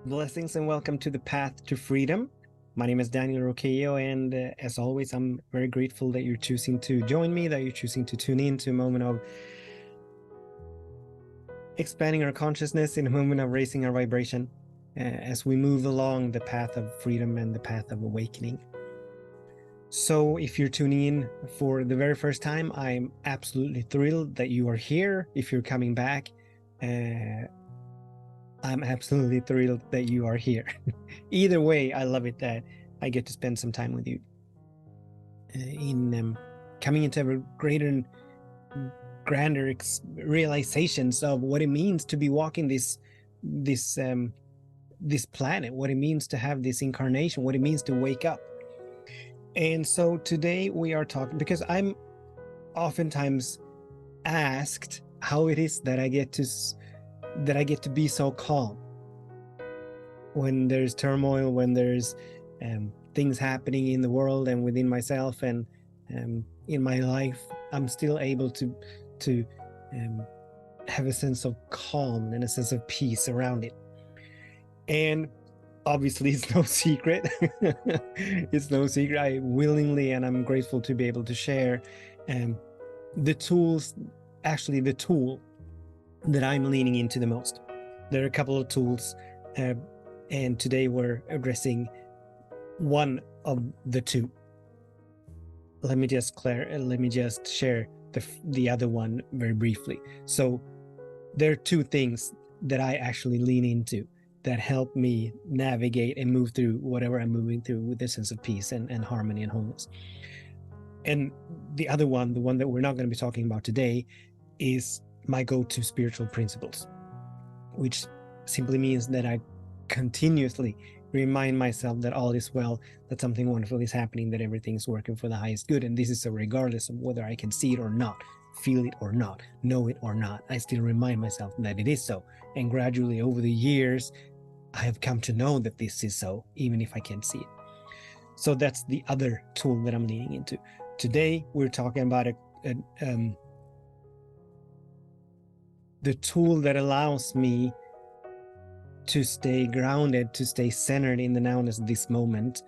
Blessings and welcome to the Path to Freedom. My name is Daniel Roquéo, and as always, I'm very grateful that you're choosing to join me, that you're choosing to tune in to a moment of expanding our consciousness, in a moment of raising our vibration as we move along the path of freedom and the path of awakening. So if you're tuning in for the very first time, I'm absolutely thrilled that you are here. If you're coming back, I'm absolutely thrilled that you are here. Either way, I love it that I get to spend some time with you in coming into ever greater and grander realizations of what it means to be walking this planet, what it means to have this incarnation, what it means to wake up. And so today we are talking, because I'm oftentimes asked how it is that I get to be so calm when there's turmoil, when there's things happening in the world and within myself and in my life. I'm still able to have a sense of calm and a sense of peace around it. And obviously it's no secret. It's no secret. I willingly, and I'm grateful to be able to share the tools, actually the tool that I'm leaning into the most. There are a couple of tools, and today we're addressing one of the two. Let me just share the other one very briefly. So there are two things that I actually lean into that help me navigate and move through whatever I'm moving through with a sense of peace and harmony and wholeness. And the other one, the one that we're not going to be talking about today, is my go-to spiritual principles, which simply means that I continuously remind myself that all is well, that something wonderful is happening, that everything's working for the highest good. And this is so regardless of whether I can see it or not, feel it or not, know it or not. I still remind myself that it is so. And gradually over the years, I have come to know that this is so, even if I can't see it. So that's the other tool that I'm leaning into. Today, we're talking about the tool that allows me to stay grounded, to stay centered in the nowness of this moment,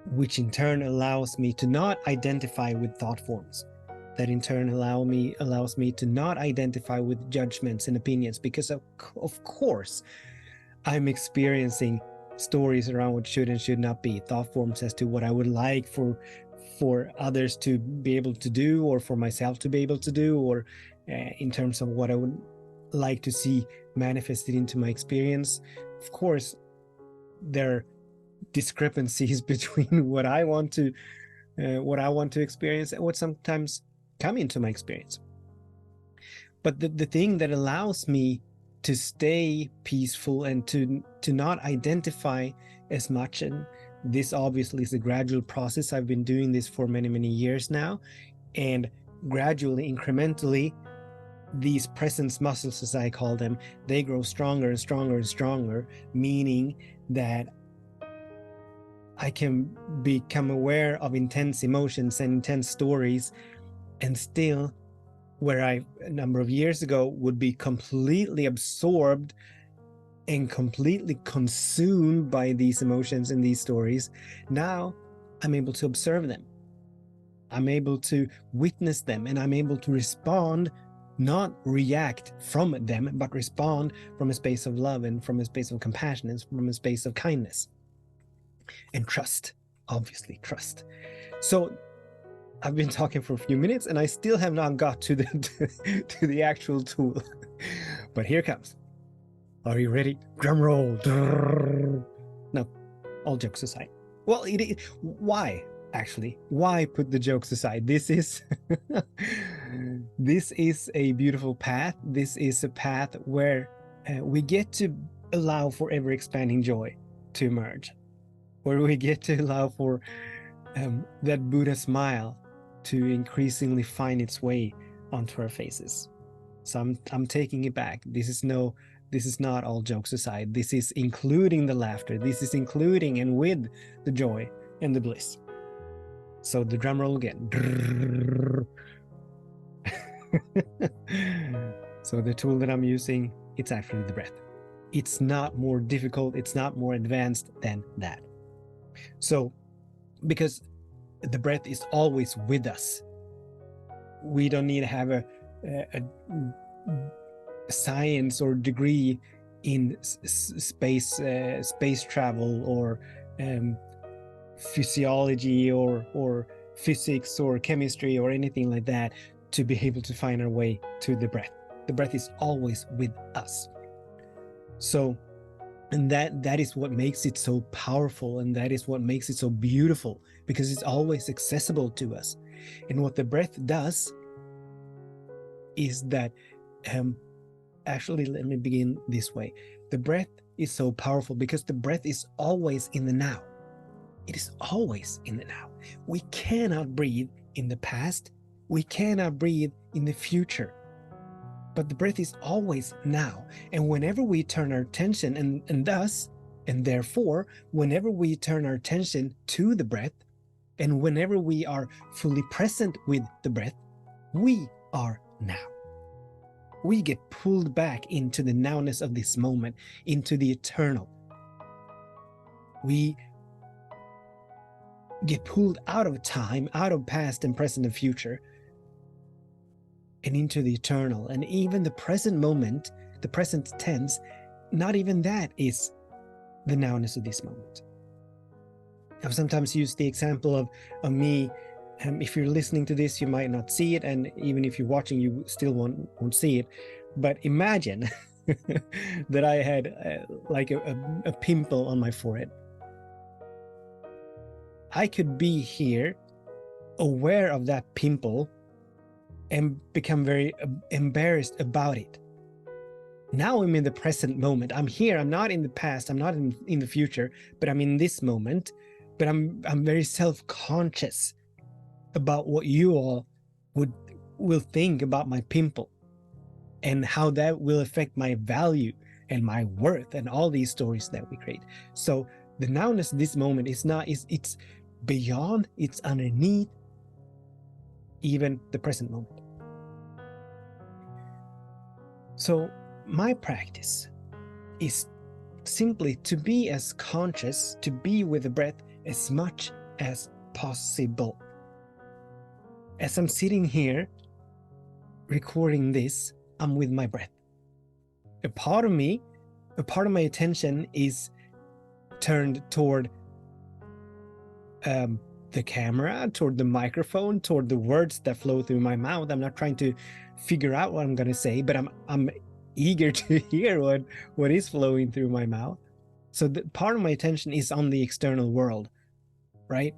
which in turn allows me to not identify with thought forms. That in turn allows me to not identify with judgments and opinions, because of course I'm experiencing stories around what should and should not be, thought forms as to what I would like for others to be able to do, or for myself to be able to do, or in terms of what I would like to see manifested into my experience. Of course, there are discrepancies between what I want to experience and what sometimes come into my experience. But the thing that allows me to stay peaceful and to not identify as much, and this obviously is a gradual process. I've been doing this for many years now, and gradually, incrementally, these presence muscles, as I call them, they grow stronger and stronger and stronger, meaning that I can become aware of intense emotions and intense stories, and still, where I a number of years ago would be completely absorbed and completely consumed by these emotions and these stories, now I'm able to observe them. I'm able to witness them, and I'm able to respond, not react from them, but respond from a space of love and from a space of compassion and from a space of kindness and trust, obviously trust. So I've been talking for a few minutes and I still have not got to the actual tool, but here comes. Are you ready? Drum roll. No, all jokes aside. Well, why? Actually, why put the jokes aside? This is this is a beautiful path. This is a path where we get to allow for ever expanding joy to emerge, where we get to allow for that Buddha smile to increasingly find its way onto our faces. So I'm taking it back. This is not all jokes aside. This is including the laughter. This is including and with the joy and the bliss. So the drum roll again. So the tool that I'm using, it's actually the breath. It's not more difficult, it's not more advanced than that. So, because the breath is always with us, we don't need to have a science or degree in space travel or physiology or physics or chemistry or anything like that to be able to find our way to the breath. The breath is always with us. So, and that is what makes it so powerful, and that is what makes it so beautiful, because it's always accessible to us. And what the breath does is that, actually, let me begin this way. The breath is so powerful because the breath is always in the now. It is always in the now. We cannot breathe in the past. We cannot breathe in the future. But the breath is always now. And whenever we turn our attention, and thus, and therefore, whenever we turn our attention to the breath, and whenever we are fully present with the breath, we are now. We get pulled back into the nowness of this moment, into the eternal. We get pulled out of time, out of past and present and future, and into the eternal. And even the present moment, the present tense, not even that is the nowness of this moment. I've sometimes used the example of me. If you're listening to this, you might not see it, and even if you're watching, you still won't see it. But imagine that I had like a pimple on my forehead. I could be here, aware of that pimple, and become very embarrassed about it. Now I'm in the present moment. I'm here. I'm not in the past. I'm not in the future, but I'm in this moment. But I'm very self-conscious about what you all will think about my pimple, and how that will affect my value and my worth and all these stories that we create. So the nowness of this moment is not, it's beyond, it's underneath even the present moment. So my practice is simply to be as conscious, to be with the breath as much as possible. As I'm sitting here recording this, I'm with my breath. A part of me, a part of my attention is turned toward the camera, toward the microphone, toward the words that flow through my mouth. I'm not trying to figure out what I'm going to say, but I'm eager to hear what is flowing through my mouth. So the part of my attention is on the external world, right?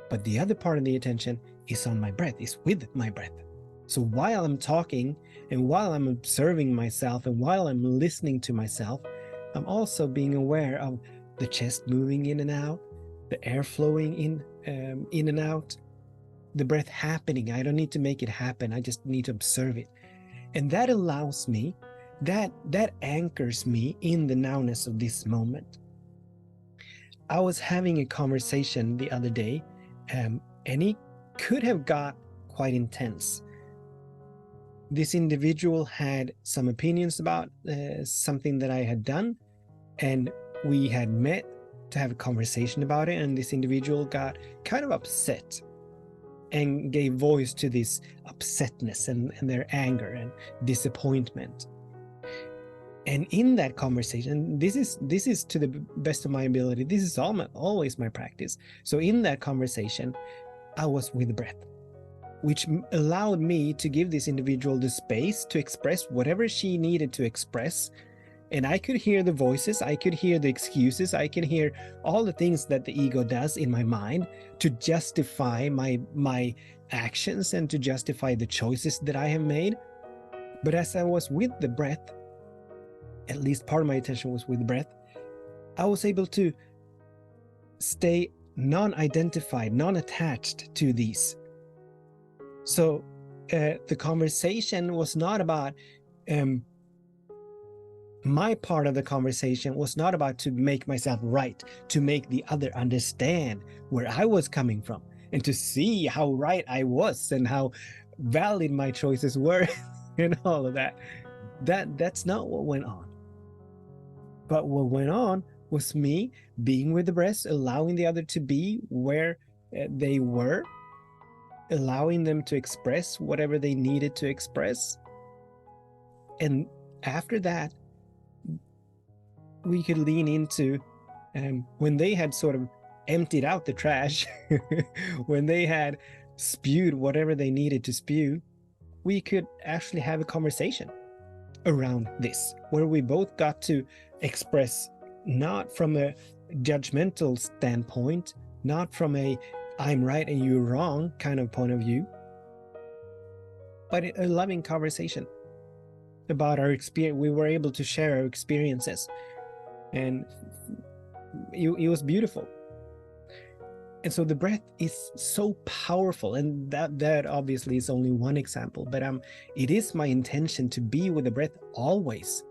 But the other part of the attention is on my breath, is with my breath. So while I'm talking, and while I'm observing myself, and while I'm listening to myself, I'm also being aware of the chest moving in and out, the air flowing in and out, the breath happening. I don't need to make it happen. I just need to observe it. And that allows me, that anchors me in the nowness of this moment. I was having a conversation the other day, and it could have got quite intense. This individual had some opinions about something that I had done, and we had met to have a conversation about it, and this individual got kind of upset and gave voice to this upsetness and their anger and disappointment. And in that conversation, this is to the best of my ability, this is always my practice. So in that conversation, I was with breath, which allowed me to give this individual the space to express whatever she needed to express. And I could hear the voices, I could hear the excuses, I could hear all the things that the ego does in my mind to justify my actions and to justify the choices that I have made. But as I was with the breath, at least part of my attention was with the breath, I was able to stay non-identified, non-attached to these. So the conversation was not about my part of the conversation was not about to make myself right, to make the other understand where I was coming from, and to see how right I was and how valid my choices were and all of that. That's not what went on. But what went on was me being with the breath, allowing the other to be where they were, allowing them to express whatever they needed to express. And after that, we could lean into when they had sort of emptied out the trash, when they had spewed whatever they needed to spew, we could actually have a conversation around this, where we both got to express, not from a judgmental standpoint, not from a I'm right and you're wrong kind of point of view, but a loving conversation about our experience. We were able to share our experiences, and it was beautiful. And so the breath is so powerful, and that obviously is only one example, but it is my intention to be with the breath always.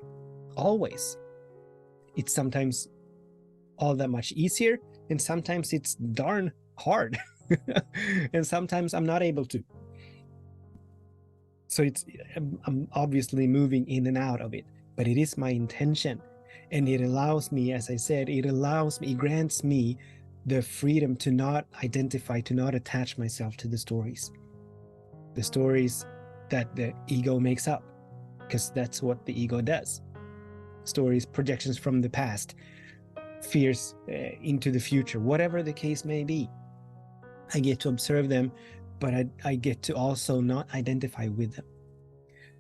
It's sometimes all that much easier, and sometimes it's darn hard. And sometimes I'm not able to. So I'm obviously moving in and out of it, but it is my intention. And it allows me, as I said, it grants me the freedom to not identify, to not attach myself to the stories that the ego makes up, because that's what the ego does. Stories, projections from the past, fears into the future, whatever the case may be. I get to observe them, but I get to also not identify with them.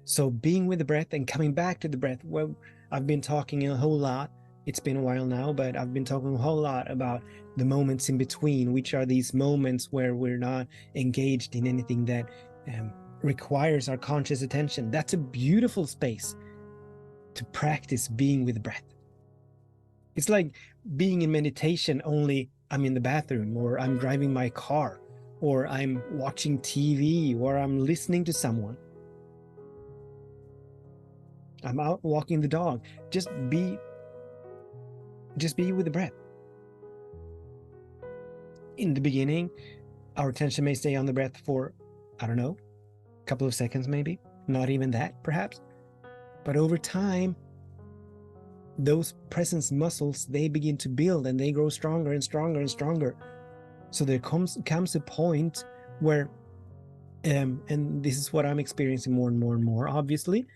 So being with the breath and coming back to the breath, well, I've been talking a whole lot. It's been a while now, but I've been talking a whole lot about the moments in between, which are these moments where we're not engaged in anything that requires our conscious attention. That's a beautiful space to practice being with the breath. It's like being in meditation, only I'm in the bathroom, or I'm driving my car, or I'm watching TV, or I'm listening to someone. I'm out walking the dog. Just be with the breath. In the beginning, our attention may stay on the breath for, I don't know, a couple of seconds maybe, not even that perhaps. But over time, those presence muscles, they begin to build and they grow stronger and stronger and stronger. So there comes a point where, and this is what I'm experiencing more and more and more, obviously,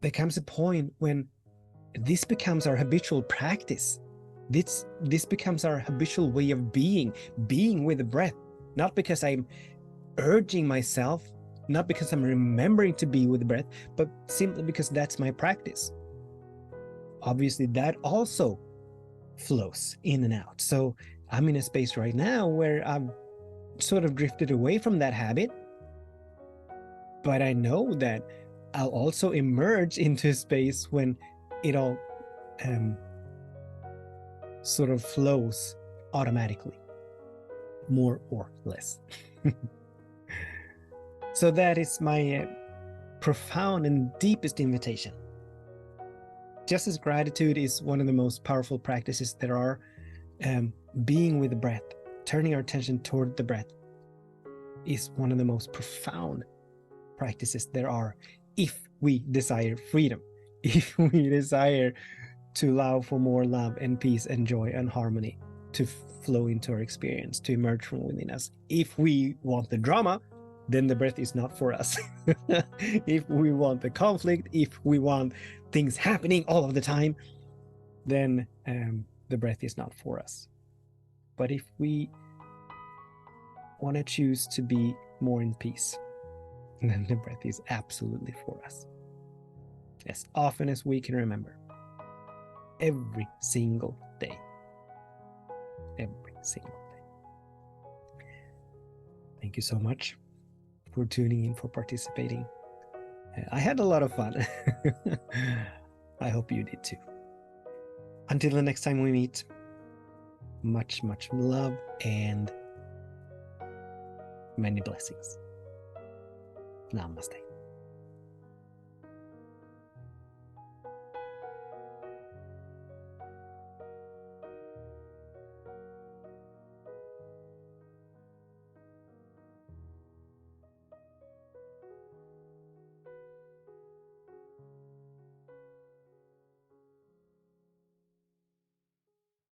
there comes a point when this becomes our habitual practice. This becomes our habitual way of being with the breath, not because I'm urging myself, not because I'm remembering to be with the breath, but simply because that's my practice. Obviously, that also flows in and out. So I'm in a space right now where I've sort of drifted away from that habit, but I know that I'll also emerge into a space when it all sort of flows automatically, more or less. So that is my profound and deepest invitation. Just as gratitude is one of the most powerful practices there are, being with the breath, turning our attention toward the breath, is one of the most profound practices there are, if we desire freedom, if we desire to allow for more love and peace and joy and harmony to flow into our experience, to emerge from within us. If we want the drama, then the breath is not for us. If we want the conflict, if we want things happening all of the time, then the breath is not for us. But if we want to choose to be more in peace, then the breath is absolutely for us. As often as we can remember. Every single day. Every single day. Thank you so much for tuning in, for participating. I had a lot of fun. I hope you did too. Until the next time we meet, much, much love and many blessings. Namaste.